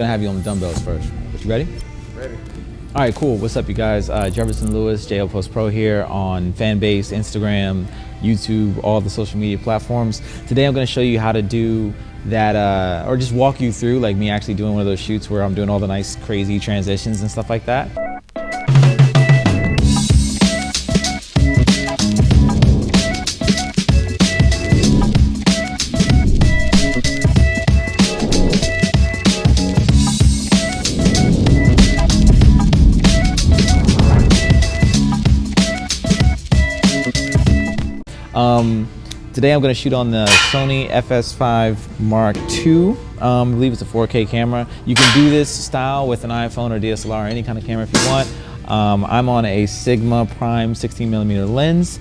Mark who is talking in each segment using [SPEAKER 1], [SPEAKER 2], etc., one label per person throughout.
[SPEAKER 1] Gonna have you on the dumbbells first. You ready?
[SPEAKER 2] Ready.
[SPEAKER 1] All right, cool. What's up, you guys? Jefferson Lewis, JL Post Pro here on Fanbase, Instagram, YouTube, all the social media platforms. Today I'm gonna show you how to do that, or just walk you through like me actually doing one of those shoots where I'm doing all the nice, crazy transitions and stuff like that. Today I'm going to shoot on the Sony FS5 Mark II. I believe it's a 4K camera. You can do this style with an iPhone or DSLR or any kind of camera if you want. I'm on a Sigma Prime 16mm lens.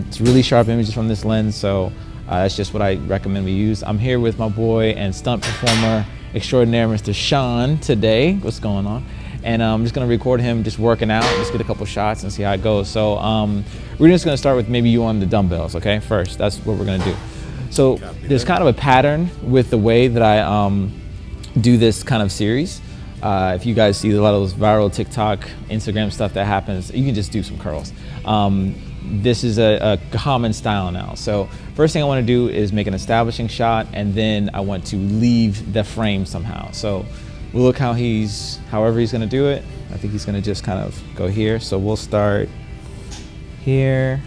[SPEAKER 1] It's really sharp images from this lens, so that's just what I recommend we use. I'm here with my boy and stunt performer extraordinaire, Mr. Sean, today. What's going on? And I'm just gonna record him just working out, just get a couple shots and see how it goes. So we're just gonna start with maybe you on the dumbbells, okay? First, that's what we're gonna do. So there's kind of a pattern with the way that I do this kind of series. If you guys see a lot of those viral TikTok, Instagram stuff that happens, you can just do some curls. This is a common style now. So first thing I wanna do is make an establishing shot, and then I want to leave the frame somehow. So we'll look how however he's gonna do it. I think he's gonna just kind of go here. So we'll start here.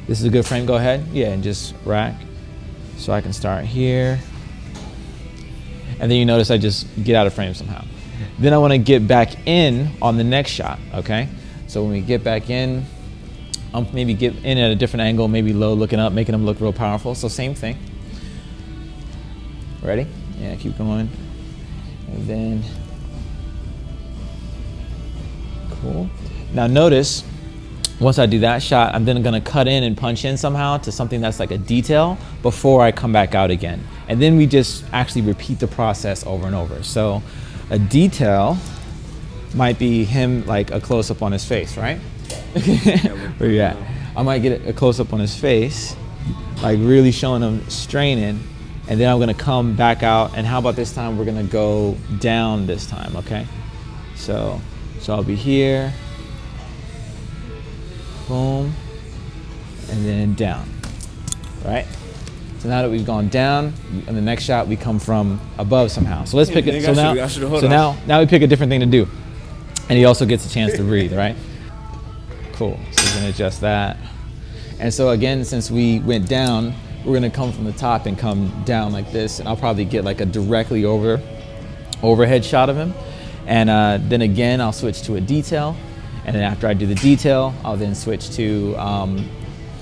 [SPEAKER 1] This is a good frame, go ahead. Yeah, and just rack. So I can start here. And then you notice I just get out of frame somehow. Then I wanna get back in on the next shot, okay? So when we get back in, I'll maybe get in at a different angle, maybe low, looking up, making them look real powerful. So same thing. Ready? Yeah, keep going. And then, cool. Now notice, once I do that shot, I'm then gonna cut in and punch in somehow to something that's like a detail before I come back out again. And then we just actually repeat the process over and over. So a detail might be him like a close-up on his face, right? Where you at? I might get a close-up on his face, like really showing him straining. And then I'm gonna come back out, and how about this time we're gonna go down this time, okay? So I'll be here, boom, and then down, right? So now that we've gone down, in the next shot we come from above somehow. So let's pick it. So now we pick a different thing to do, and he also gets a chance to breathe, right? Cool. So we're gonna adjust that, and so again, since we went down, we're gonna come from the top and come down like this, and I'll probably get like a directly overhead shot of him. And then again, I'll switch to a detail. And then after I do the detail, I'll then switch to,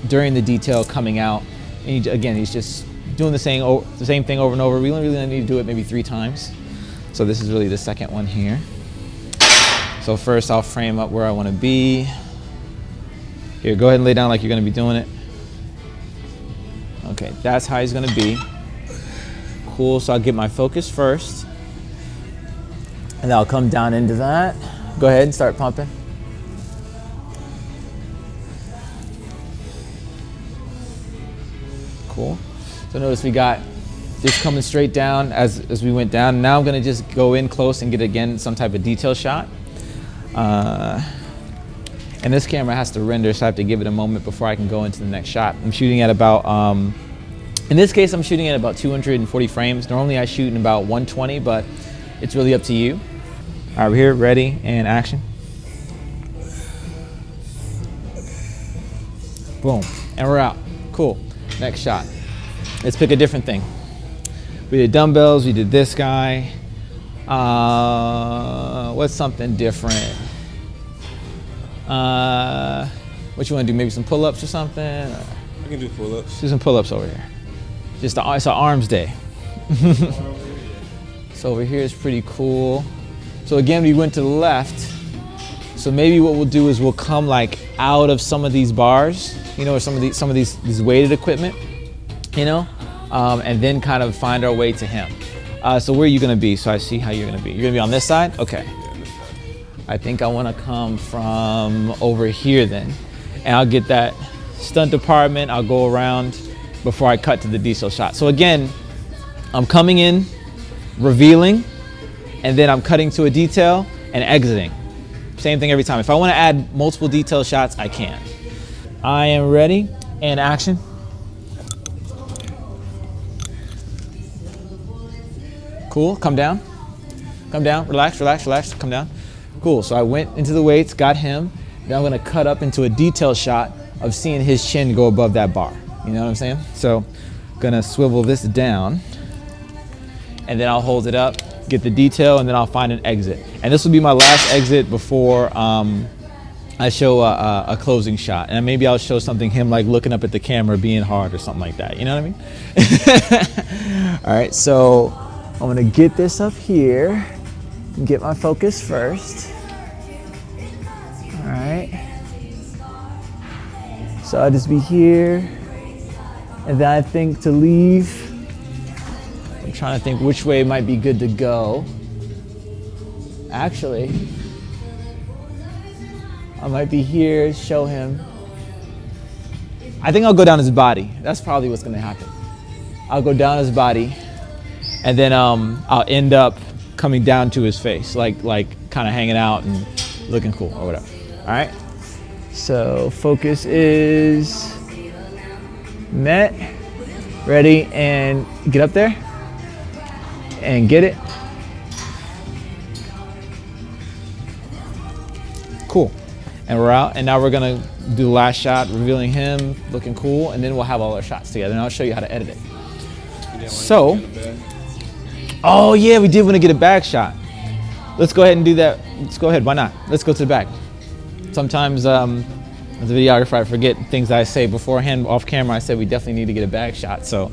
[SPEAKER 1] during the detail coming out, and again, he's just doing the same thing over and over. We only really need to do it maybe 3 times. So this is really the second one here. So first I'll frame up where I wanna be. Here, go ahead and lay down like you're gonna be doing it. Okay, that's how he's gonna be. Cool, so I'll get my focus first. And then I'll come down into that. Go ahead and start pumping. Cool. So notice we got just coming straight down as we went down. Now I'm gonna just go in close and get again some type of detail shot. And this camera has to render, so I have to give it a moment before I can go into the next shot. I'm shooting at about, in this case, I'm shooting at about 240 frames. Normally I shoot in about 120, but it's really up to you. All right, we're here, ready, and action. Boom, and we're out. Cool, next shot. Let's pick a different thing. We did dumbbells, we did this guy. What's something different? What you want to do? Maybe some pull-ups or something?
[SPEAKER 2] I can do pull-ups.
[SPEAKER 1] Do some pull-ups over here. It's an arms day. So over here is pretty cool. So again, we went to the left. So maybe what we'll do is we'll come like out of some of these bars, you know, or some of these weighted equipment, you know, and then kind of find our way to him. So where are you gonna be? So I see how you're gonna be. You're gonna be on this side? Okay. I think I wanna come from over here then. And I'll get that stunt department, I'll go around before I cut to the detail shot. So again, I'm coming in, revealing, and then I'm cutting to a detail and exiting. Same thing every time. If I want to add multiple detail shots, I can. I am ready, and action. Cool, come down, relax, relax, relax, come down. Cool, so I went into the weights, got him. Now I'm gonna cut up into a detail shot of seeing his chin go above that bar. You know what I'm saying? So, gonna swivel this down, and then I'll hold it up, get the detail, and then I'll find an exit. And this will be my last exit before I show a closing shot. And maybe I'll show something, him like looking up at the camera, being hard or something like that. You know what I mean? All right, so I'm gonna get this up here and get my focus first. All right. So I'll just be here, and then I think to leave. I'm trying to think which way might be good to go. Actually, I might be here, show him. I think I'll go down his body. That's probably what's gonna happen. I'll go down his body, and then I'll end up coming down to his face, like kind of hanging out and looking cool or whatever. All right. So focus is met. Ready, and get up there and get it. Cool. And we're out, and now we're gonna do the last shot, revealing him, looking cool, and then we'll have all our shots together, and I'll show you how to edit it. So, oh yeah, we did want to get a bag shot. Let's go ahead and do that. Let's go ahead, why not? Let's go to the bag. Sometimes, as a videographer, I forget things I say beforehand, off camera. I said we definitely need to get a bag shot, so,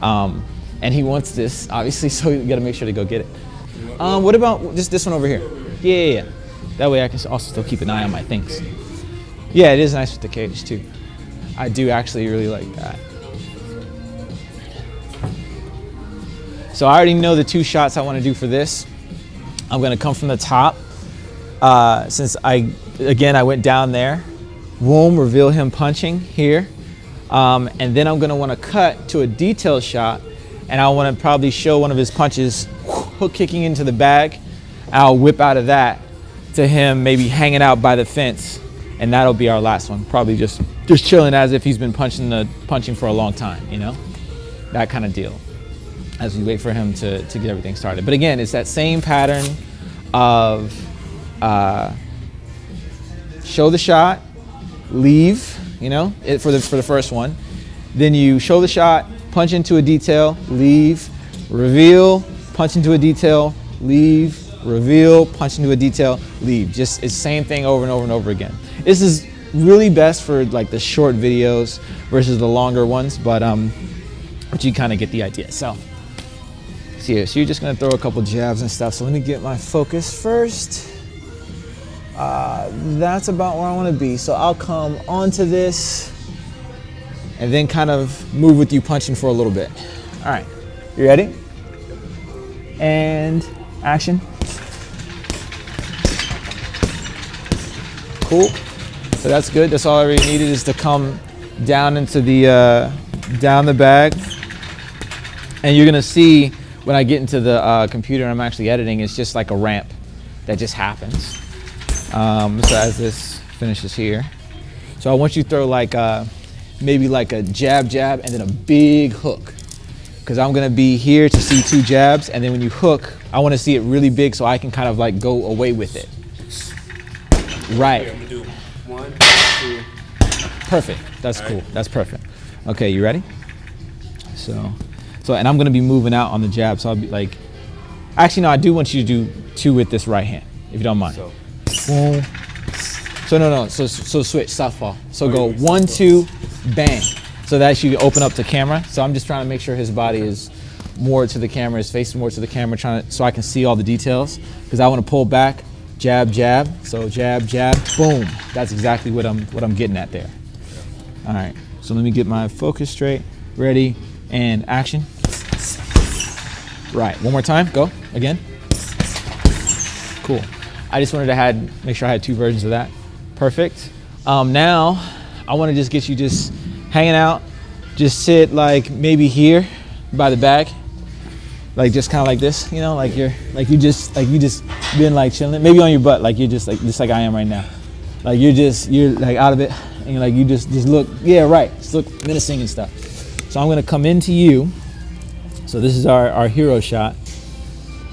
[SPEAKER 1] and he wants this, obviously, so we gotta make sure to go get it. What about just this one over here? Yeah. That way I can also still keep an eye on my things. Yeah, it is nice with the cage too. I do actually really like that. So I already know the two shots I want to do for this. I'm gonna come from the top. Since I went down there, boom, reveal him punching here. And then I'm gonna wanna cut to a detail shot, and I wanna probably show one of his punches, hook kicking into the bag. I'll whip out of that to him maybe hanging out by the fence, and that'll be our last one. Probably just chilling as if he's been punching for a long time, you know? That kind of deal, as we wait for him to get everything started. But again, it's that same pattern of show the shot, leave, you know, for the first one. Then you show the shot, punch into a detail, leave, reveal, punch into a detail, leave, reveal, punch into a detail, leave. Just it's the same thing over and over and over again. This is really best for like the short videos versus the longer ones, but you kind of get the idea. So you're just gonna throw a couple jabs and stuff. So let me get my focus first. That's about where I want to be. So I'll come onto this and then kind of move with you punching for a little bit. All right, you ready? And action. Cool. So that's good. That's all I really needed, is to come down into the down the bag. And you're gonna see when I get into the computer and I'm actually editing, it's just like a ramp that just happens. So as this finishes here, so I want you to throw like maybe like a jab, and then a big hook, because I'm gonna be here to see two jabs, and then when you hook, I want to see it really big so I can kind of like go away with it. Right.
[SPEAKER 2] Okay, I'm gonna do 1, 2.
[SPEAKER 1] Perfect. That's cool. That's perfect. Okay, you ready? So, and I'm gonna be moving out on the jab, so I'll be like, actually no, I do want you to do 2 with this right hand, if you don't mind. Boom. So no, so switch, southpaw. So go 1, 2, bang. So that should open up to camera. So I'm just trying to make sure his body is more to the camera, his face is more to the camera, so I can see all the details, because I want to pull back, jab, jab. So jab, jab, boom. That's exactly what I'm getting at there. All right, so let me get my focus straight. Ready, and action. Right, one more time, go, again. Cool. I just wanted to make sure I had 2 versions of that. Perfect. Now, I want to just get you just hanging out. Just sit like maybe here by the bag. like just kind of like this, you know, like you just been like chilling, maybe on your butt, like you're just like I am right now, like you're like out of it, and you're like you just look, yeah, right, just look menacing and stuff. So I'm gonna come into you. So this is our hero shot,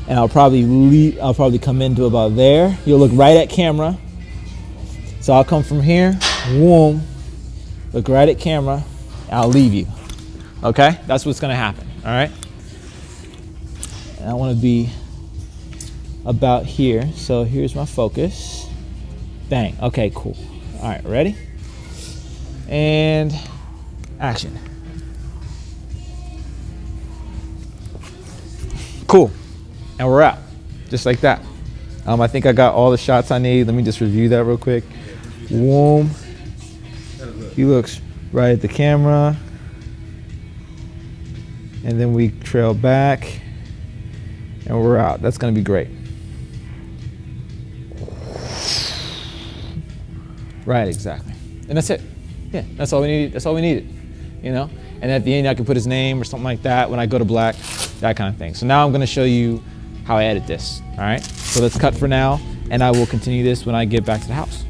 [SPEAKER 1] and I'll probably come into about there. You'll look right at camera. So I'll come from here, boom, look right at camera, and I'll leave you. Okay, that's what's gonna happen. All right. And I want to be about here. So here's my focus. Bang. Okay, cool. All right, ready? And action. Cool. And we're out. Just like that. I think I got all the shots I need. Let me just review that real quick. Boom. He looks right at the camera. And then we trail back. And we're out. That's going to be great. Right, exactly. And that's it. Yeah, that's all we needed. That's all we needed, you know? And at the end, I can put his name or something like that when I go to black, that kind of thing. So now I'm going to show you how I edit this, all right? So let's cut for now, and I will continue this when I get back to the house.